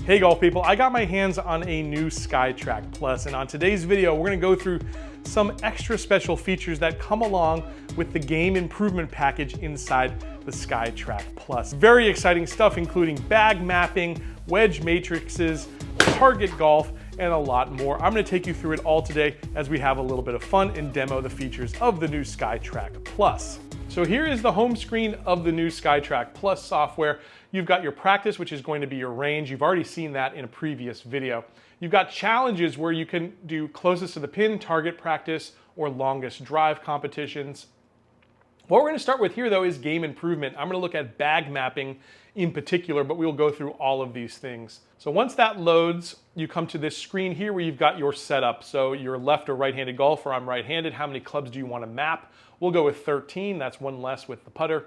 Hey golf people, I got my hands on a new SkyTrak Plus, and on today's video we're going to go through some extra special features that come along with the game improvement package inside the SkyTrak Plus. Very exciting stuff, including bag mapping, wedge matrices, target golf, and a lot more. I'm going to take you through it all today as we have a little bit of fun and demo the features of the new SkyTrak Plus. So here is the home screen of the new SkyTrak Plus software. You've got your practice, which is going to be your range. You've already seen that in a previous video. You've got challenges where you can do closest to the pin, target practice, or longest drive competitions. What we're going to start with here though is game improvement. I'm going to look at bag mapping in particular, but we'll go through all of these things. So once that loads, you come to this screen here where you've got your setup. So you're left or right-handed golfer, I'm right-handed. How many clubs do you want to map? We'll go with 13, that's one less with the putter.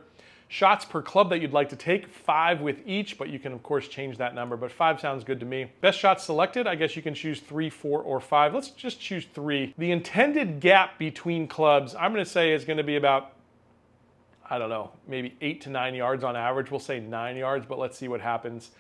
Shots per club that you'd like to take, 5 with each, but you can of course change that number, but 5 sounds good to me. Best shots selected, I guess you can choose 3, 4, or 5. Let's just choose 3. The intended gap between clubs, I'm going to say is going to be about, I don't know, maybe 8 to 9 yards on average. We'll say 9 yards, but let's see what happens.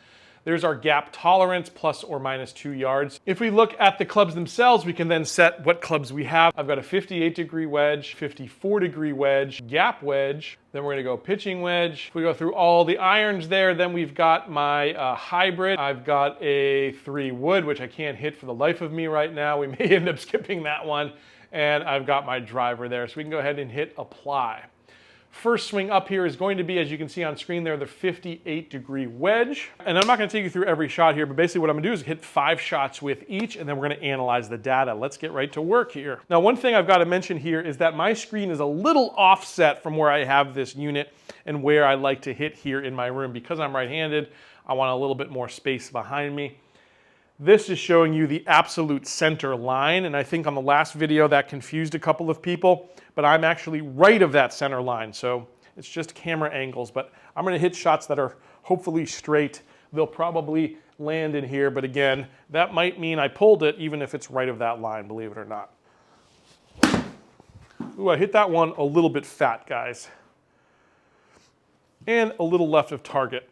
There's our gap tolerance, plus or minus 2 yards. If we look at the clubs themselves, we can then set what clubs we have. I've got a 58-degree wedge, 54-degree wedge, gap wedge, then we're gonna go pitching wedge. If we go through all the irons there, then we've got my hybrid. I've got a 3-wood, which I can't hit for the life of me right now. We may end up skipping that one. And I've got my driver there, so we can go ahead and hit apply. First swing up here is going to be, as you can see on screen there, the 58-degree wedge. And I'm not going to take you through every shot here, but basically what I'm going to do is hit 5 shots with each, and then we're going to analyze the data. Let's get right to work here. Now, one thing I've got to mention here is that my screen is a little offset from where I have this unit and where I like to hit here in my room. Because I'm right-handed, I want a little bit more space behind me. This is showing you the absolute center line, and I think on the last video that confused a couple of people, but I'm actually right of that center line, so it's just camera angles, but I'm going to hit shots that are hopefully straight. They'll probably land in here, but again, that might mean I pulled it even if it's right of that line, believe it or not. Ooh, I hit that one a little bit fat, guys. And a little left of target.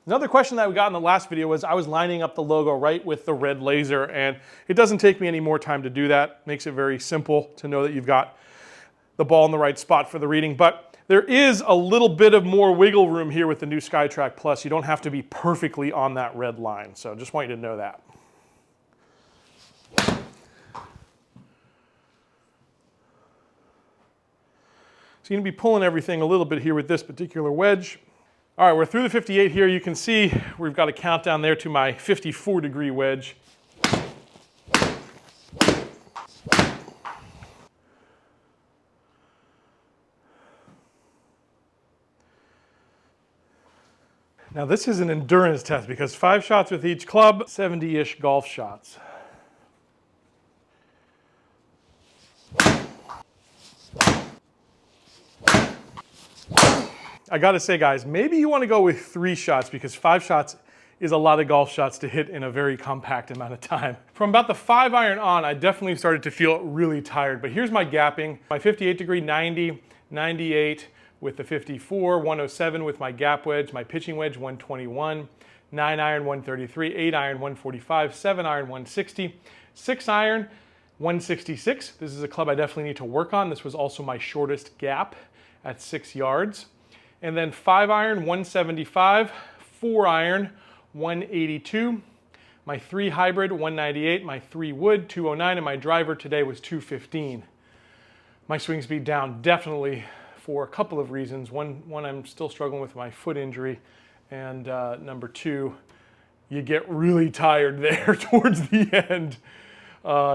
Another question that we got in the last video was I was lining up the logo right with the red laser, and it doesn't take me any more time to do that. Makes it very simple to know that you've got the ball in the right spot for the reading. But there is a little bit of more wiggle room here with the new SkyTrak Plus. You don't have to be perfectly on that red line, so just want you to know that. So you're going to be pulling everything a little bit here with this particular wedge. All right, we're through the 58 here. You can see we've got a countdown there to my 54-degree wedge. Now this is an endurance test because 5 shots with each club, 70-ish golf shots. I gotta say guys, maybe you wanna go with 3 shots because 5 shots is a lot of golf shots to hit in a very compact amount of time. From about the 5-iron on, I definitely started to feel really tired, but here's my gapping. My 58-degree 90, 98 with the 54, 107 with my gap wedge, my pitching wedge 121, 9-iron 133, 8-iron 145, 7-iron 160, 6-iron 166. This is a club I definitely need to work on. This was also my shortest gap at 6 yards. And then 5-iron, 175, 4-iron, 182, my 3 hybrid, 198, my 3 wood, 209, and my driver today was 215. My swing speed down definitely for a couple of reasons. One, I'm still struggling with my foot injury, and number 2, you get really tired there towards the end,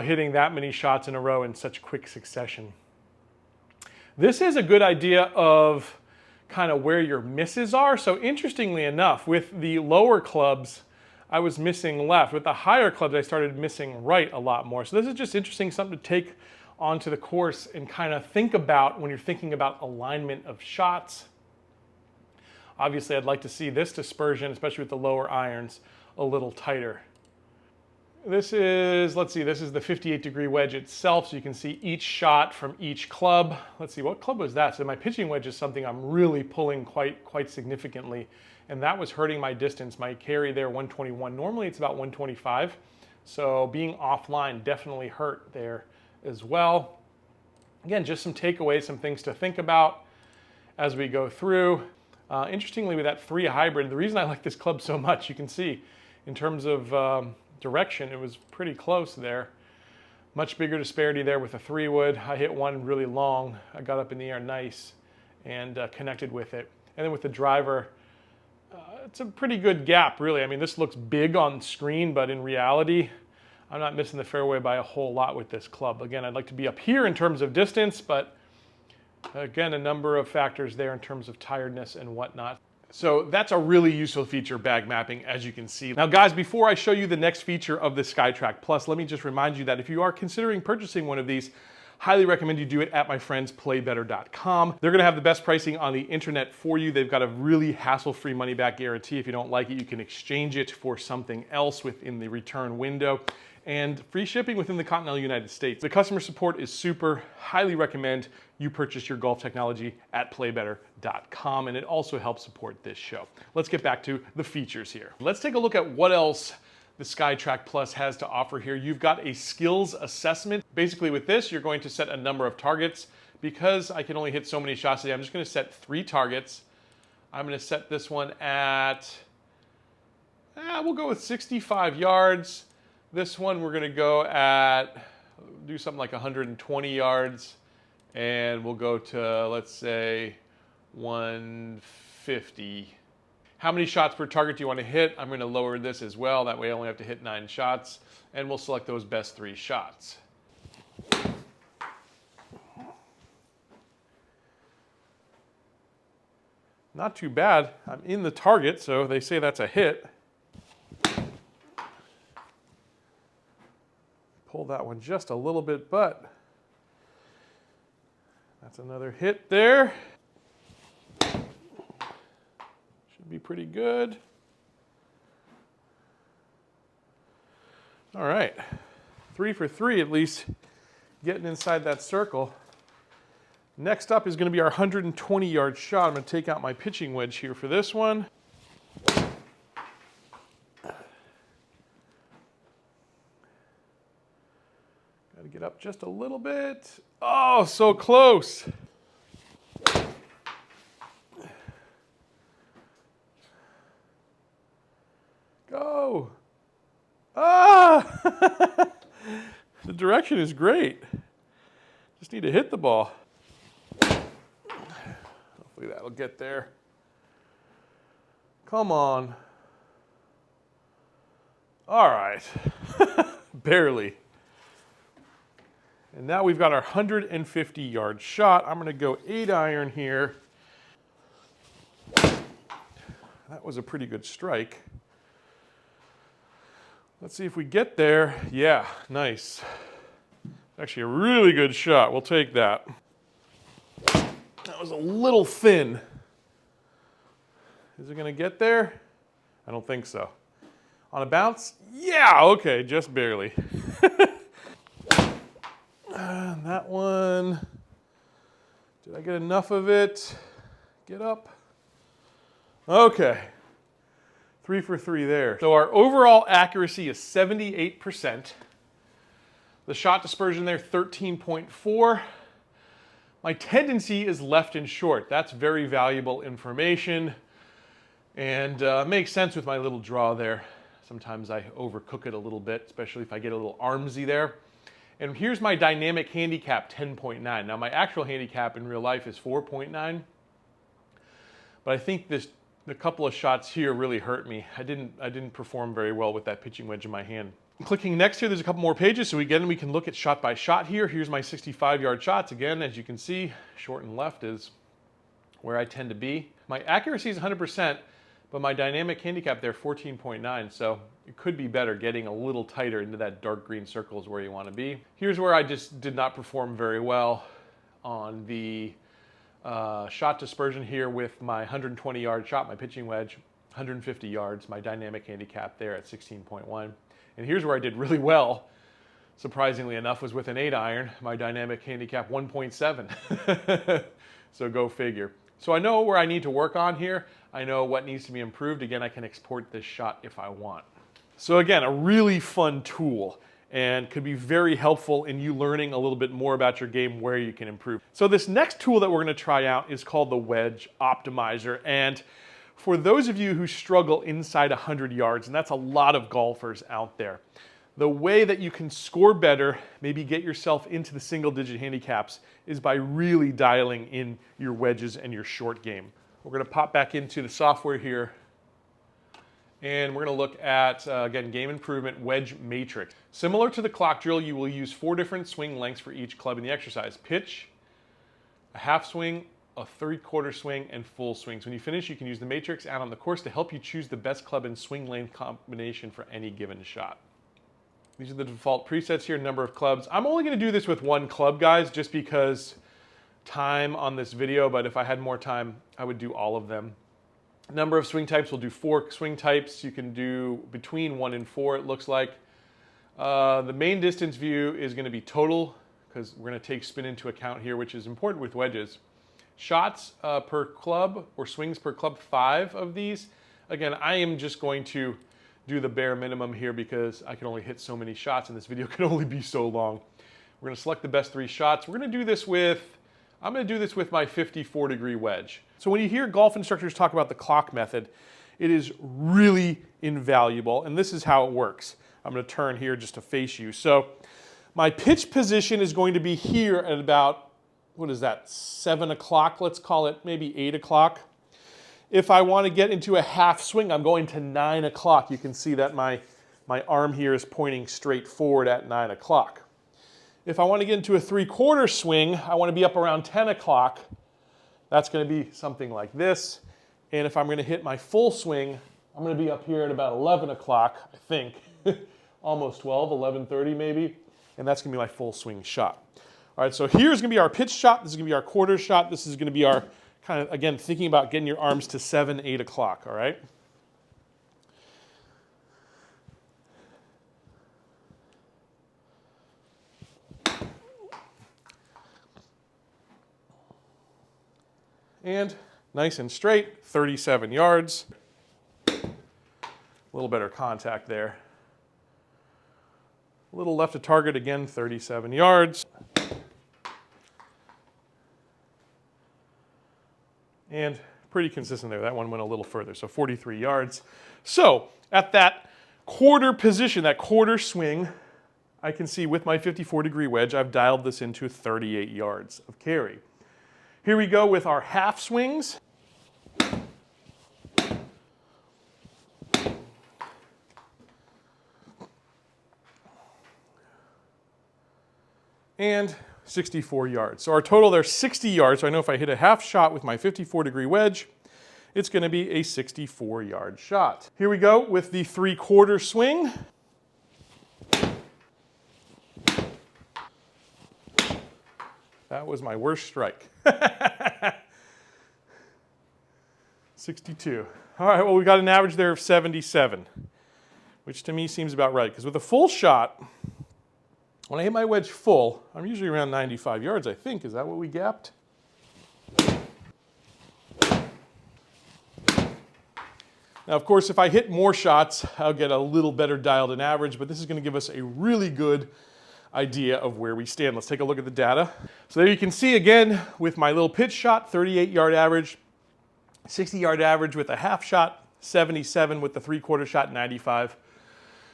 hitting that many shots in a row in such quick succession. This is a good idea of kind of where your misses are. So interestingly enough, with the lower clubs, I was missing left. With the higher clubs, I started missing right a lot more. So this is just interesting, something to take onto the course and kind of think about when you're thinking about alignment of shots. Obviously, I'd like to see this dispersion, especially with the lower irons, a little tighter. This is, let's see, this is the 58-degree wedge itself, so you can see each shot from each club. Let's see, what club was that? So my pitching wedge is something I'm really pulling quite significantly, and that was hurting my distance. My carry there, 121. Normally it's about 125, so being offline definitely hurt there as well. Again, just some takeaways, some things to think about as we go through. Interestingly, with that 3 hybrid, the reason I like this club so much, you can see in terms of direction, it was pretty close there. Much bigger disparity there with a 3 wood. I hit one really long. I got up in the air nice and connected with it. And then with the driver, it's a pretty good gap, really. I mean, this looks big on screen, but in reality, I'm not missing the fairway by a whole lot with this club. Again, I'd like to be up here in terms of distance, but again, a number of factors there in terms of tiredness and whatnot. So that's a really useful feature, bag mapping, as you can see. Now guys, before I show you the next feature of the SkyTrak Plus, let me just remind you that if you are considering purchasing one of these, highly recommend you do it at my friends PlayBetter.com. They're gonna have the best pricing on the internet for you. They've got a really hassle-free money-back guarantee. If you don't like it, you can exchange it for something else within the return window, and free shipping within the continental United States. The customer support is super. Highly recommend you purchase your golf technology at PlayBetter.com, and it also helps support this show. Let's get back to the features here. Let's take a look at what else the SkyTrak Plus has to offer here. You've got a skills assessment. Basically with this, you're going to set a number of targets. Because I can only hit so many shots a day, I'm just gonna set 3 targets. I'm gonna set this one at, we'll go with 65 yards. This one we're gonna go at, do something like 120 yards, and we'll go to, let's say, 150. How many shots per target do you want to hit? I'm gonna lower this as well. That way I only have to hit 9 shots, and we'll select those best 3 shots. Not too bad. I'm in the target, so they say that's a hit. Pull that one just a little bit, but that's another hit there. Should be pretty good. All right, 3 for 3 at least, getting inside that circle. Next up is going to be our 120-yard shot. I'm going to take out my pitching wedge here for this one. Got to get up just a little bit. Oh, so close. Go. Ah! The direction is great. Just need to hit the ball. Hopefully that'll get there. Come on. All right. Barely. And now we've got our 150-yard shot. I'm going to go 8-iron here. That was a pretty good strike. Let's see if we get there. Yeah, nice. Actually a really good shot. We'll take that. That was a little thin. Is it going to get there? I don't think so. On a bounce? Yeah, okay, just barely. That one, did I get enough of it? Get up. Okay, 3 for 3 there. So our overall accuracy is 78%. The shot dispersion there, 13.4. My tendency is left and short. That's very valuable information, and makes sense with my little draw there. Sometimes I overcook it a little bit, especially if I get a little armsy there. And here's my dynamic handicap, 10.9. Now my actual handicap in real life is 4.9, but I think the couple of shots here really hurt me. I didn't perform very well with that pitching wedge in my hand. Clicking next here, there's a couple more pages, so again, we can look at shot by shot here. Here's my 65-yard shots. Again, as you can see, short and left is where I tend to be. My accuracy is 100%, but my dynamic handicap there, 14.9, so it could be better. Getting a little tighter into that dark green circle is where you want to be. Here's where I just did not perform very well on the shot dispersion here with my 120-yard shot, my pitching wedge, 150 yards, my dynamic handicap there at 16.1. And here's where I did really well, surprisingly enough, was with an 8 iron, my dynamic handicap 1.7. So go figure. So I know where I need to work on here. I know what needs to be improved. Again, I can export this shot if I want. So again, a really fun tool and could be very helpful in you learning a little bit more about your game, where you can improve. So this next tool that we're going to try out is called the Wedge Optimizer. And for those of you who struggle inside 100 yards, and that's a lot of golfers out there, the way that you can score better, maybe get yourself into the single-digit handicaps, is by really dialing in your wedges and your short game. We're going to pop back into the software here, and we're going to look at, again, Game Improvement Wedge Matrix. Similar to the clock drill, you will use 4 different swing lengths for each club in the exercise: pitch, a half swing, a 3/4 swing, and full swings. When you finish, you can use the matrix out on the course to help you choose the best club and swing length combination for any given shot. These are the default presets here, number of clubs. I'm only going to do this with 1 club, guys, just because time on this video, but if I had more time, I would do all of them. Number of swing types, we'll do 4 swing types. You can do between 1 and 4, it looks like. The main distance view is going to be total, because we're going to take spin into account here, which is important with wedges. Shots per club, or swings per club, 5 of these. Again, I am just going to do the bare minimum here because I can only hit so many shots and this video can only be so long. We're going to select the best 3 shots. We're going to do this with, I'm going to do this with my 54-degree wedge. So when you hear golf instructors talk about the clock method, it is really invaluable, and this is how it works. I'm going to turn here just to face you. So my pitch position is going to be here at about, what is that, 7 o'clock, let's call it maybe 8 o'clock. If I want to get into a half swing, I'm going to 9 o'clock. You can see that my arm here is pointing straight forward at 9 o'clock. If I want to get into a 3/4 swing, I want to be up around 10 o'clock. That's going to be something like this. And if I'm going to hit my full swing, I'm going to be up here at about 11 o'clock, I think. Almost 12, 11:30 maybe. And that's going to be my full swing shot. All right, so here's going to be our pitch shot. This is going to be our quarter shot. This is going to be our kind of, again, thinking about getting your arms to 7, 8 o'clock, all right? And nice and straight, 37 yards. A little better contact there. A little left of target, again, 37 yards. And pretty consistent there. That one went a little further, so 43 yards. So at that quarter position, that quarter swing, I can see with my 54-degree wedge, I've dialed this into 38 yards of carry. Here we go with our half swings. And 64 yards. So our total there's 60 yards. So I know if I hit a half shot with my 54-degree wedge, it's going to be a 64-yard shot. Here we go with the 3/4 swing. That was my worst strike. 62. All right, well, we got an average there of 77, which to me seems about right. Because with a full shot, when I hit my wedge full, I'm usually around 95 yards, I think. Is that what we gapped? Now, of course, if I hit more shots, I'll get a little better dialed in average, but this is going to give us a really good idea of where we stand. Let's take a look at the data. So there you can see, again, with my little pitch shot, 38-yard average, 60-yard average with a half shot, 77 with the 3/4 shot, 95.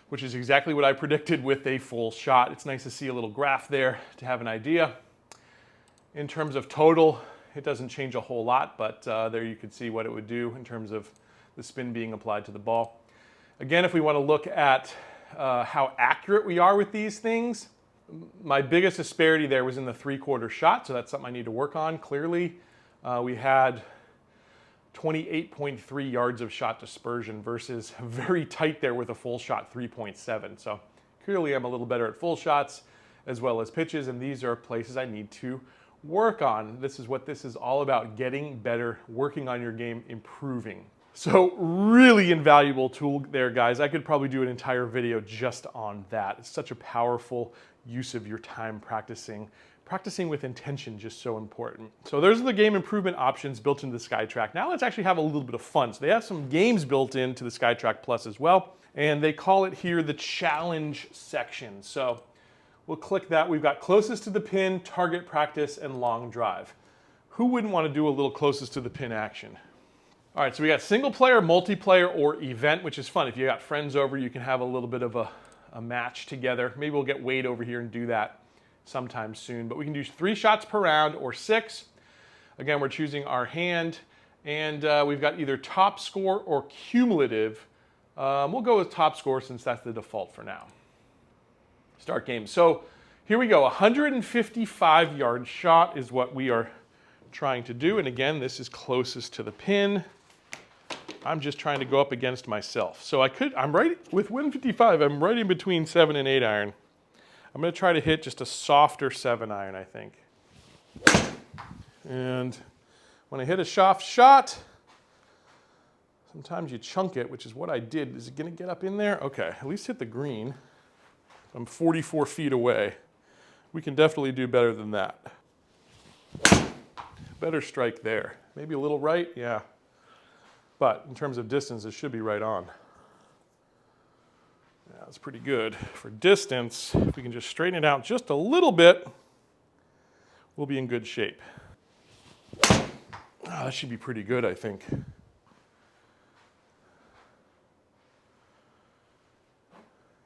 Which is exactly what I predicted with a full shot. It's nice to see a little graph there to have an idea. In terms of total, it doesn't change a whole lot, but there you can see what it would do in terms of the spin being applied to the ball. Again, if we want to look at how accurate we are with these things, my biggest disparity there was in the 3/4 shot, so that's something I need to work on, clearly. We had 28.3 yards of shot dispersion versus very tight there with a full shot, 3.7. So clearly I'm a little better at full shots as well as pitches, and these are places I need to work on. This is what this is all about, getting better, working on your game, improving. So really invaluable tool there, guys. I could probably do an entire video just on that. It's such a powerful use of your time practicing. Practicing with intention, just so important. So those are the game improvement options built into the SkyTrak. Now let's actually have a little bit of fun. So they have some games built into the SkyTrak Plus as well, and they call it here the challenge section. So we'll click that. We've got closest to the pin, target practice, and long drive. Who wouldn't want to do a little closest to the pin action? All right, so we got single player, multiplayer, or event, which is fun. If you got friends over, you can have a little bit of a match together. Maybe we'll get Wade over here and do that sometime soon, but we can do 3 shots per round or 6. Again, we're choosing our hand, and we've got either top score or cumulative. We'll go with top score since that's the default for now. Start game. So here we go. 155-yard shot is what we are trying to do, and again, this is closest to the pin. I'm just trying to go up against myself. So I'm right with 155. I'm right in between 7 and 8 iron. I'm going to try to hit just a softer 7 iron, I think. And when I hit a soft shot, sometimes you chunk it, which is what I did. Is it going to get up in there? Okay, at least hit the green. I'm 44 feet away. We can definitely do better than that. Better strike there. Maybe a little right, yeah. But in terms of distance, it should be right on. Yeah, that's pretty good. For distance, if we can just straighten it out just a little bit, we'll be in good shape. Oh, that should be pretty good, I think.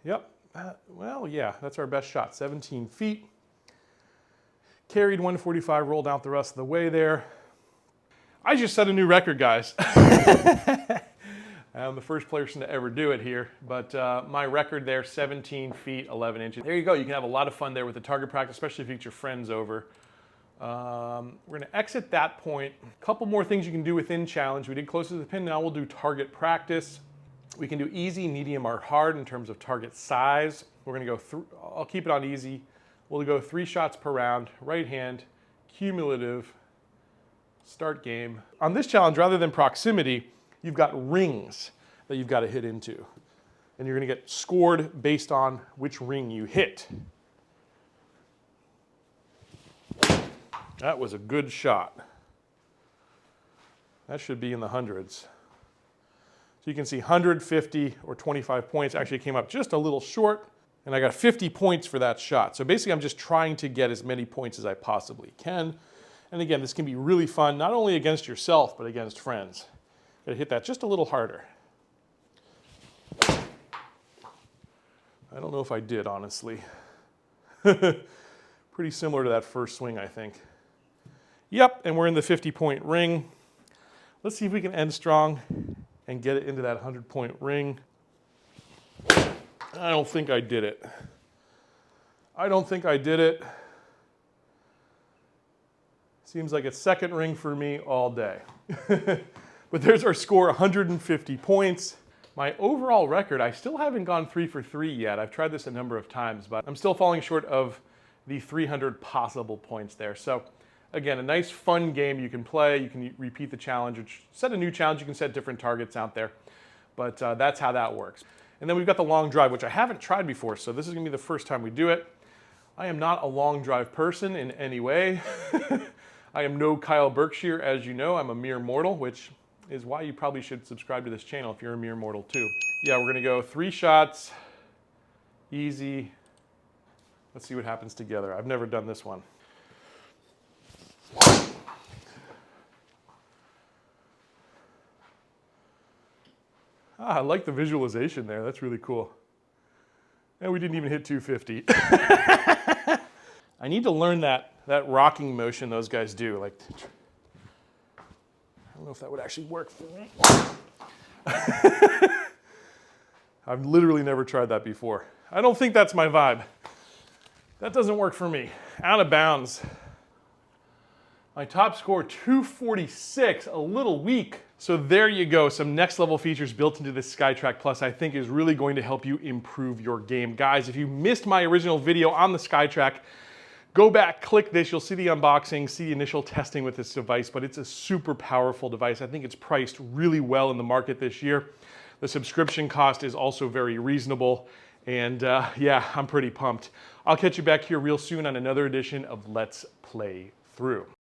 Yep, well, yeah, that's our best shot, 17 feet. Carried 145, rolled out the rest of the way there. I just set a new record, guys. I'm the first person to ever do it here, but my record there, 17 feet, 11 inches. There you go. You can have a lot of fun there with the target practice, especially if you get your friends over. We're going to exit that point. A couple more things you can do within challenge. We did closer to the pin. Now we'll do target practice. We can do easy, medium, or hard in terms of target size. We're going to go through, I'll keep it on easy. We'll go 3 shots per round, right hand, cumulative, start game. On this challenge, rather than proximity, you've got rings that you've got to hit into. And you're going to get scored based on which ring you hit. That was a good shot. That should be in the hundreds. So you can see 150 or 25 points actually came up just a little short. And I got 50 points for that shot. So basically, I'm just trying to get as many points as I possibly can. And again, this can be really fun, not only against yourself, but against friends. Gotta hit that just a little harder. I don't know if I did, honestly. Pretty similar to that first swing, I think. Yep, and we're in the 50-point ring. Let's see if we can end strong and get it into that 100-point ring. I don't think I did it. I don't think I did it. Seems like a second ring for me all day. But there's our score, 150 points. My overall record, I still haven't gone 3 for 3 yet. I've tried this a number of times, but I'm still falling short of the 300 possible points there. So again, a nice fun game you can play. You can repeat the challenge, or set a new challenge. You can set different targets out there. But that's how that works. And then we've got the long drive, which I haven't tried before, so this is going to be the first time we do it. I am not a long drive person in any way. I am no Kyle Berkshire, as you know. I'm a mere mortal, which is why you probably should subscribe to this channel if you're a mere mortal too. Yeah, we're going to go 3 shots, easy. Let's see what happens together. I've never done this one. I like the visualization there. That's really cool. And we didn't even hit 250. I need to learn that rocking motion those guys do. Like, I don't know if that would actually work for me. I've literally never tried that before. I don't think that's my vibe. That doesn't work for me. Out of bounds. My top score, 246, a little weak. So there you go, some next level features built into this SkyTrak Plus I think is really going to help you improve your game. Guys, if you missed my original video on the SkyTrak, Go back, click this, you'll see the unboxing, see the initial testing with this device, but it's a super powerful device. I think it's priced really well in the market this year. The subscription cost is also very reasonable, and yeah, I'm pretty pumped. I'll catch you back here real soon on another edition of Let's Play Through.